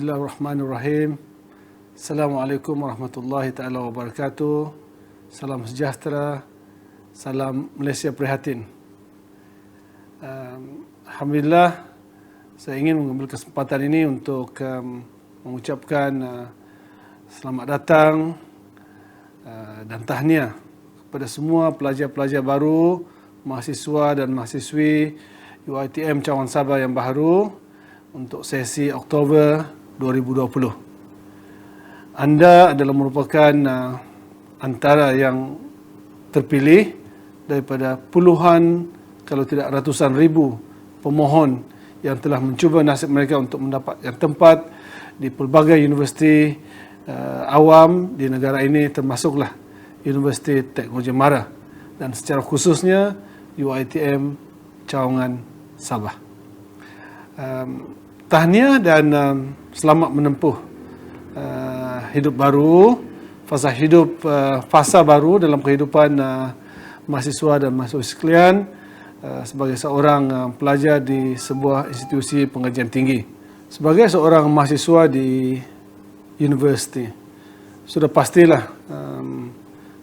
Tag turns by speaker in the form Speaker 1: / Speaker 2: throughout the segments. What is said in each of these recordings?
Speaker 1: Bismillahirrahmanirrahim. Assalamualaikum warahmatullahi taala wabarakatuh. Salam sejahtera. Salam Malaysia prihatin. Alhamdulillah, saya ingin mengambil kesempatan ini untuk mengucapkan selamat datang dan tahniah kepada semua pelajar-pelajar baru, mahasiswa dan mahasiswi UiTM Cawangan Sabah yang baru untuk sesi Oktober 2020. Anda adalah merupakan antara yang terpilih daripada puluhan, kalau tidak ratusan ribu pemohon yang telah mencuba nasib mereka untuk mendapatkan tempat di pelbagai universiti awam di negara ini, termasuklah Universiti Teknologi Mara dan secara khususnya UiTM Cawangan Sabah. Tahniah dan selamat menempuh hidup baru, fasa baru dalam kehidupan mahasiswa dan mahasiswa sekalian sebagai seorang pelajar di sebuah institusi pengajian tinggi. Sebagai seorang mahasiswa di universiti, sudah pastilah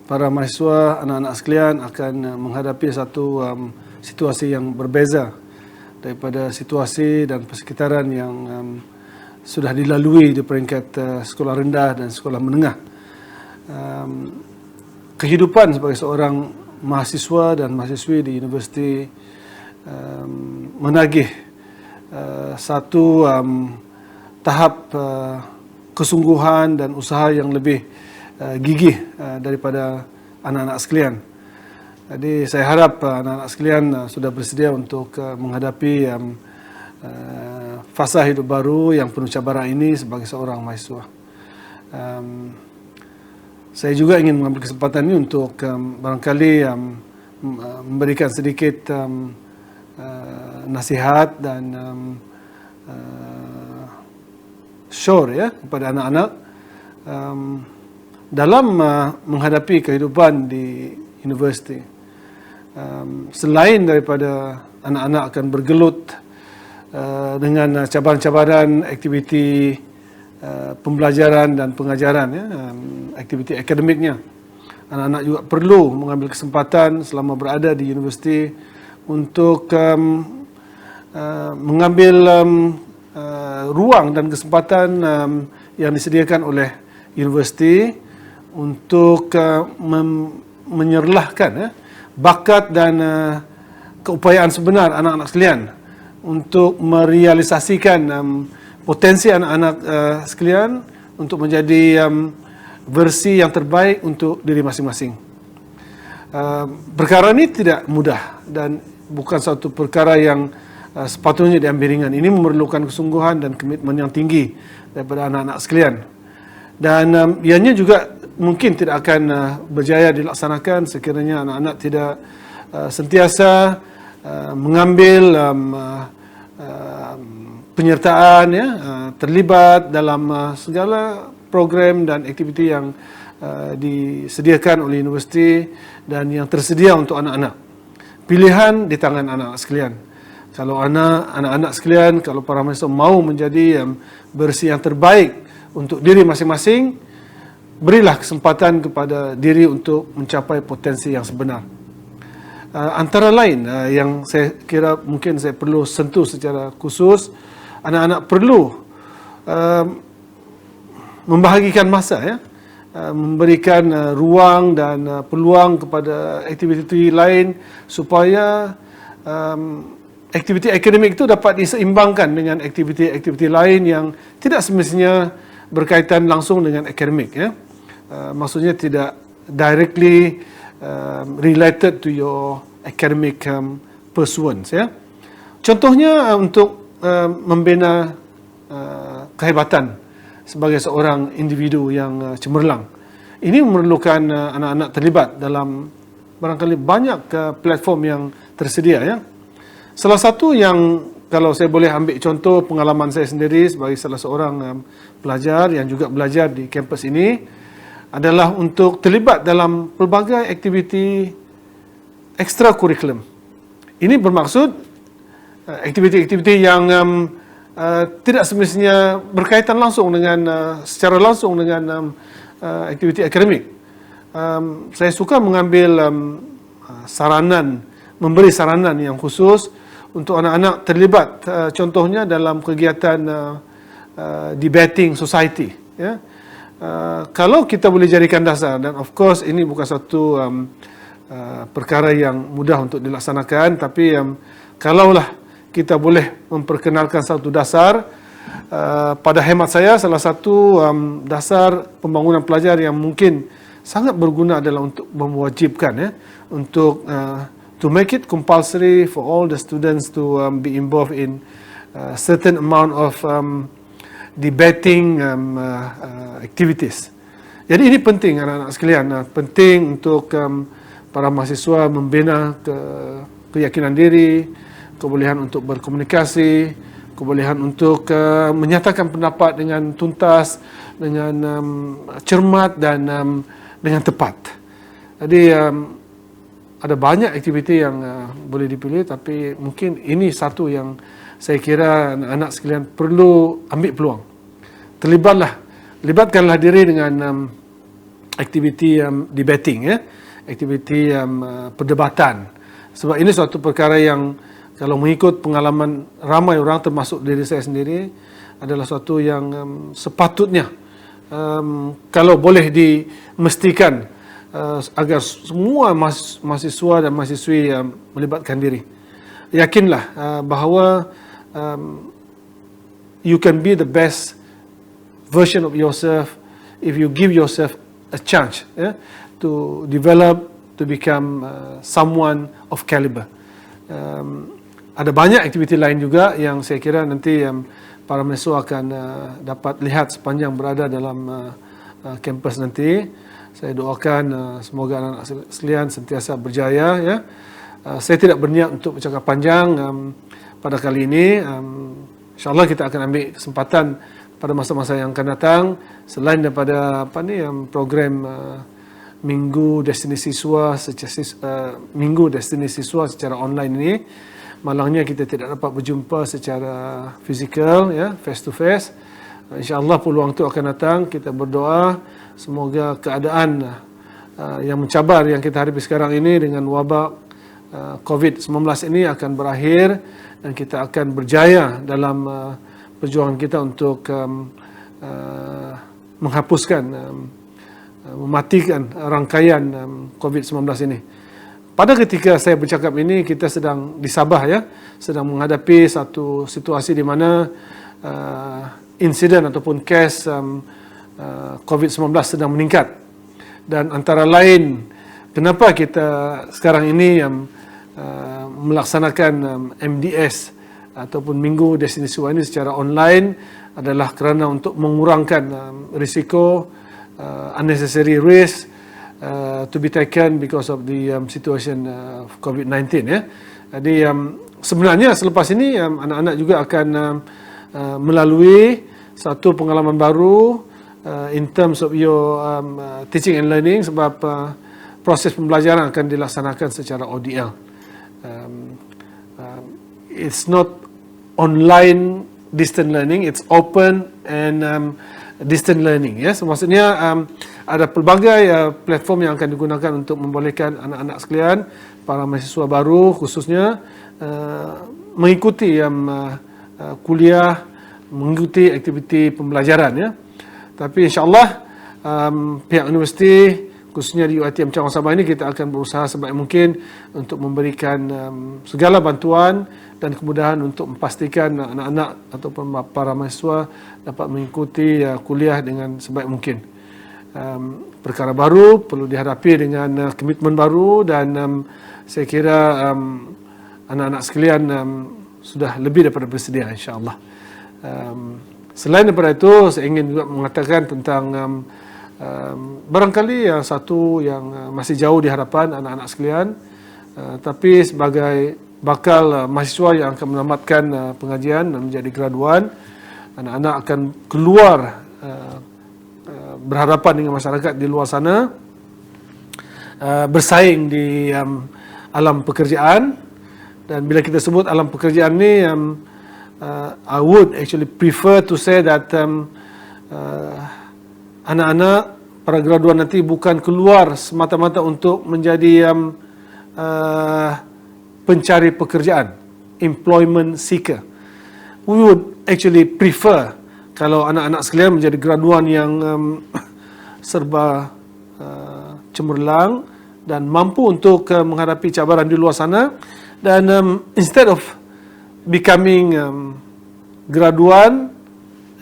Speaker 1: para mahasiswa, anak-anak sekalian akan menghadapi satu situasi yang berbeza daripada situasi dan persekitaran yang sudah dilalui di peringkat sekolah rendah dan sekolah menengah. Kehidupan sebagai seorang mahasiswa dan mahasiswi di universiti menagih satu tahap kesungguhan dan usaha yang lebih gigih daripada anak-anak sekalian. Jadi saya harap anak-anak sekalian sudah bersedia untuk menghadapi fasa hidup baru yang penuh cabaran ini sebagai seorang mahasiswa. Saya juga ingin mengambil kesempatan ini untuk barangkali memberikan sedikit nasihat dan syur kepada anak-anak dalam menghadapi kehidupan di universiti. Selain daripada anak-anak akan bergelut dengan cabaran-cabaran aktiviti pembelajaran dan pengajaran, aktiviti akademiknya, anak-anak juga perlu mengambil kesempatan selama berada di universiti untuk mengambil ruang dan kesempatan yang disediakan oleh universiti untuk menyerlahkan bakat dan keupayaan sebenar anak-anak sekalian untuk merealisasikan potensi anak-anak sekalian untuk menjadi versi yang terbaik untuk diri masing-masing. Perkara ini tidak mudah dan bukan satu perkara yang sepatutnya diambil ringan. Ini memerlukan kesungguhan dan komitmen yang tinggi daripada anak-anak sekalian. Dan ianya juga mungkin tidak akan berjaya dilaksanakan sekiranya anak-anak tidak sentiasa mengambil penyertaan, terlibat dalam segala program dan aktiviti yang disediakan oleh universiti dan yang tersedia untuk anak-anak. Pilihan di tangan anak-anak sekalian. Kalau anak-anak sekalian, kalau para mahasiswa mau menjadi versi yang terbaik untuk diri masing-masing, berilah kesempatan kepada diri untuk mencapai potensi yang sebenar. Antara lain yang saya kira mungkin saya perlu sentuh secara khusus, anak-anak perlu membahagikan masa, memberikan ruang dan peluang kepada aktiviti lain supaya aktiviti akademik itu dapat diseimbangkan dengan aktiviti-aktiviti lain yang tidak semestinya berkaitan langsung dengan akademik. Maksudnya tidak directly related to your academic pursuance. Contohnya untuk membina kehebatan sebagai seorang individu yang cemerlang. Ini memerlukan anak-anak terlibat dalam barangkali banyak platform yang tersedia. Salah satu yang, kalau saya boleh ambil contoh pengalaman saya sendiri sebagai salah seorang pelajar yang juga belajar di kampus ini, adalah untuk terlibat dalam pelbagai aktiviti ekstrakurikulum. Ini bermaksud aktiviti-aktiviti yang tidak semestinya berkaitan langsung dengan secara langsung dengan aktiviti akademik. Saya suka mengambil memberi saranan yang khusus untuk anak-anak terlibat, contohnya dalam kegiatan debating society. Ya. Kalau kita boleh jadikan dasar, dan of course ini bukan satu perkara yang mudah untuk dilaksanakan, tapi kalaulah kita boleh memperkenalkan satu dasar, pada hemat saya salah satu dasar pembangunan pelajar yang mungkin sangat berguna adalah untuk mewajibkan untuk to make it compulsory for all the students to be involved in certain amount of debating activities. Jadi ini penting anak-anak sekalian, penting untuk para mahasiswa membina keyakinan diri, kebolehan untuk berkomunikasi, kebolehan untuk menyatakan pendapat dengan tuntas, dengan cermat dan dengan tepat. Jadi ada banyak aktiviti yang boleh dipilih, tapi mungkin ini satu yang saya kira anak-anak sekalian perlu ambil peluang. Libatkanlah diri dengan aktiviti debating, aktiviti perdebatan. Sebab ini suatu perkara yang kalau mengikut pengalaman ramai orang termasuk diri saya sendiri adalah suatu yang sepatutnya kalau boleh dimestikan agar semua mahasiswa dan mahasiswi melibatkan diri. Yakinlah bahawa you can be the best version of yourself if you give yourself a chance to develop, to become someone of caliber. Ada banyak aktiviti lain juga yang saya kira nanti para mahasiswa akan dapat lihat sepanjang berada dalam kampus nanti. Saya doakan semoga anak-anak sekalian sentiasa berjaya. Ya. Saya tidak berniat untuk bercakap panjang pada kali ini. InsyaAllah kita akan ambil kesempatan pada masa-masa yang akan datang. Selain daripada program Minggu Destinasi Siswa secara online ini, malangnya kita tidak dapat berjumpa secara fizikal, face to face. InsyaAllah peluang itu akan datang. Kita berdoa semoga keadaan yang mencabar yang kita hadapi sekarang ini dengan wabak COVID-19 ini akan berakhir dan kita akan berjaya dalam perjuangan kita untuk menghapuskan, mematikan rangkaian COVID-19 ini. Pada ketika saya bercakap ini, kita sedang di Sabah, sedang menghadapi satu situasi di mana insiden ataupun kes COVID-19 sedang meningkat. Dan antara lain, kenapa kita sekarang ini melaksanakan MDS ataupun Minggu Destinasi Siswa ini secara online adalah kerana untuk mengurangkan risiko, unnecessary risk to be taken because of the situation of COVID-19. Jadi sebenarnya selepas ini anak-anak juga akan melalui satu pengalaman baru in terms of your teaching and learning, sebab proses pembelajaran akan dilaksanakan secara ODL. It's not online distant learning, it's open and distant learning. So, maksudnya ada pelbagai platform yang akan digunakan untuk membolehkan anak-anak sekalian, para mahasiswa baru khususnya, mengikuti kuliah, mengikuti aktiviti pembelajaran. Tapi insyaAllah pihak universiti khususnya di UiTM Cabang Sabah ini kita akan berusaha sebaik mungkin untuk memberikan segala bantuan dan kemudahan untuk memastikan anak-anak ataupun para mahasiswa dapat mengikuti kuliah dengan sebaik mungkin. Perkara baru perlu dihadapi dengan komitmen baru dan saya kira anak-anak sekalian sudah lebih daripada bersedia, insya-Allah. Selain daripada itu, saya ingin juga mengatakan tentang barangkali satu yang masih jauh di hadapan anak-anak sekalian, tapi sebagai bakal mahasiswa yang akan menamatkan pengajian dan menjadi graduan, anak-anak akan keluar berhadapan dengan masyarakat di luar sana, bersaing di alam pekerjaan. Dan bila kita sebut alam pekerjaan ni, I would actually prefer to say that anak-anak para graduan nanti bukan keluar semata-mata untuk menjadi pencari pekerjaan, employment seeker. We would actually prefer kalau anak-anak sekalian menjadi graduan yang serba cemerlang dan mampu untuk menghadapi cabaran di luar sana, dan instead of becoming graduan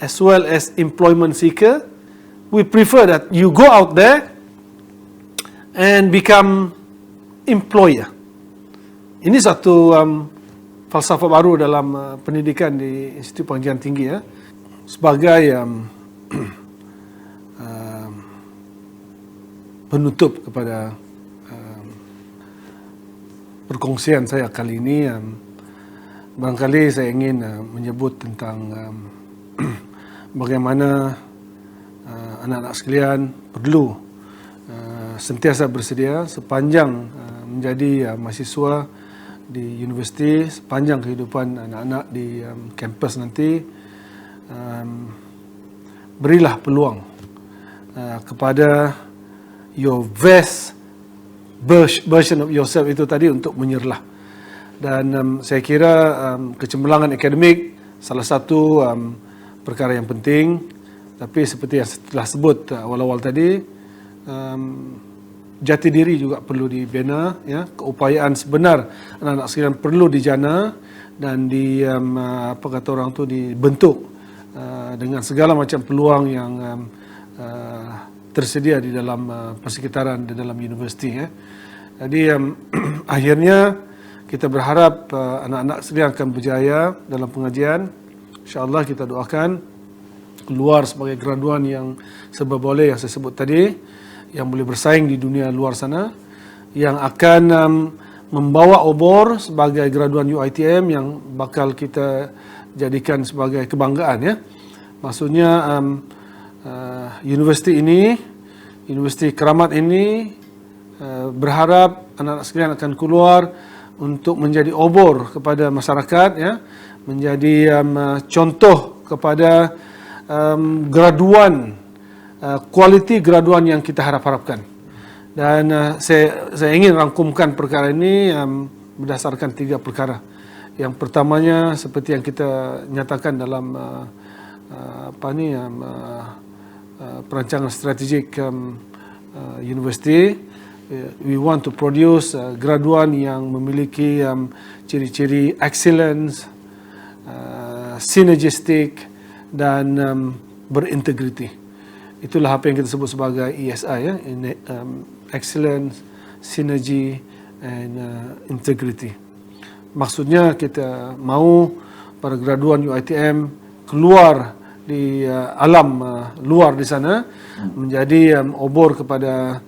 Speaker 1: as well as employment seeker, we prefer that you go out there and become employer. Ini satu falsafah baru dalam pendidikan di Institut Pengajian Tinggi ya. Sebagai penutup kepada perkongsian saya kali ini, barangkali saya ingin menyebut tentang bagaimana anak-anak sekalian perlu sentiasa bersedia sepanjang menjadi mahasiswa di universiti, sepanjang kehidupan anak-anak di kampus nanti. Berilah peluang kepada your best version of yourself itu tadi untuk menyerlah. Dan saya kira kecemerlangan akademik salah satu perkara yang penting, tapi seperti yang telah sebut awal-awal tadi, jati diri juga perlu dibina ya. Keupayaan sebenar anak-anak sekalian perlu dijana dan apa kata orang tu, dibentuk dengan segala macam peluang yang tersedia di dalam persekitaran di dalam universiti ya. Jadi akhirnya kita berharap anak-anak sekalian akan berjaya dalam pengajian. InsyaAllah kita doakan keluar sebagai graduan yang serba boleh yang saya sebut tadi, yang boleh bersaing di dunia luar sana, yang akan membawa obor sebagai graduan UiTM yang bakal kita jadikan sebagai kebanggaan ya. Maksudnya universiti ini, universiti keramat ini, berharap anak-anak sekalian akan keluar untuk menjadi obor kepada masyarakat ya, menjadi contoh kepada graduan, kualiti graduan yang kita harapkan. Dan saya ingin rangkumkan perkara ini berdasarkan 3 perkara. Yang pertamanya seperti yang kita nyatakan dalam perancangan strategik universiti, we want to produce graduan yang memiliki ciri-ciri excellence, synergistic dan berintegriti. Itulah apa yang kita sebut sebagai ESI ya, excellence, synergy and integrity. Maksudnya kita mahu para graduan UiTM keluar di alam luar di sana menjadi obor kepada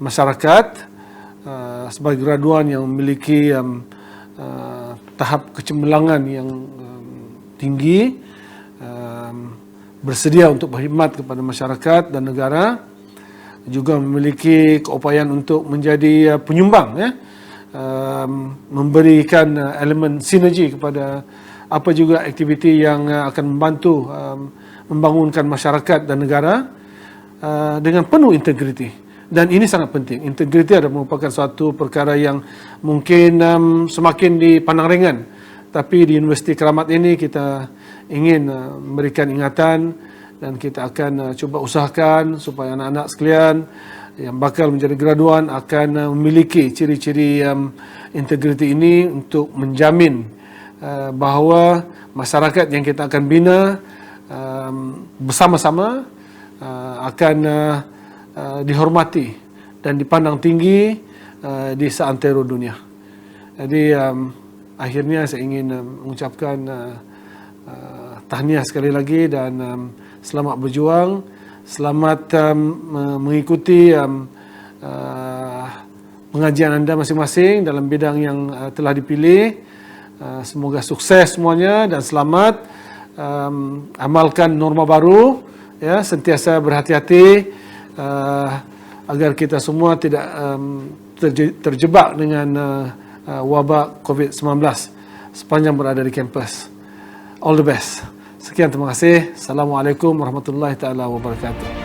Speaker 1: masyarakat sebagai graduan yang memiliki tahap kecemerlangan yang tinggi, bersedia untuk berkhidmat kepada masyarakat dan negara, juga memiliki keupayaan untuk menjadi penyumbang ya, memberikan elemen sinergi kepada apa juga aktiviti yang akan membantu membangunkan masyarakat dan negara dengan penuh integriti. Dan ini sangat penting. Integriti adalah merupakan suatu perkara yang mungkin semakin dipandang ringan. Tapi di Universiti Keramat ini kita ingin memberikan ingatan dan kita akan cuba usahakan supaya anak-anak sekalian yang bakal menjadi graduan akan memiliki ciri-ciri integriti ini untuk menjamin bahawa masyarakat yang kita akan bina bersama-sama akan dihormati dan dipandang tinggi di seantero dunia. Jadi akhirnya saya ingin mengucapkan tahniah sekali lagi dan selamat berjuang, selamat mengikuti pengajian anda masing-masing dalam bidang yang telah dipilih. Semoga sukses semuanya dan selamat. Amalkan norma baru, ya, sentiasa berhati-hati agar kita semua tidak terjebak dengan wabak COVID-19. sepanjang berada di kampus. All the best. Sekian, terima kasih. Assalamualaikum warahmatullahi taala wabarakatuh.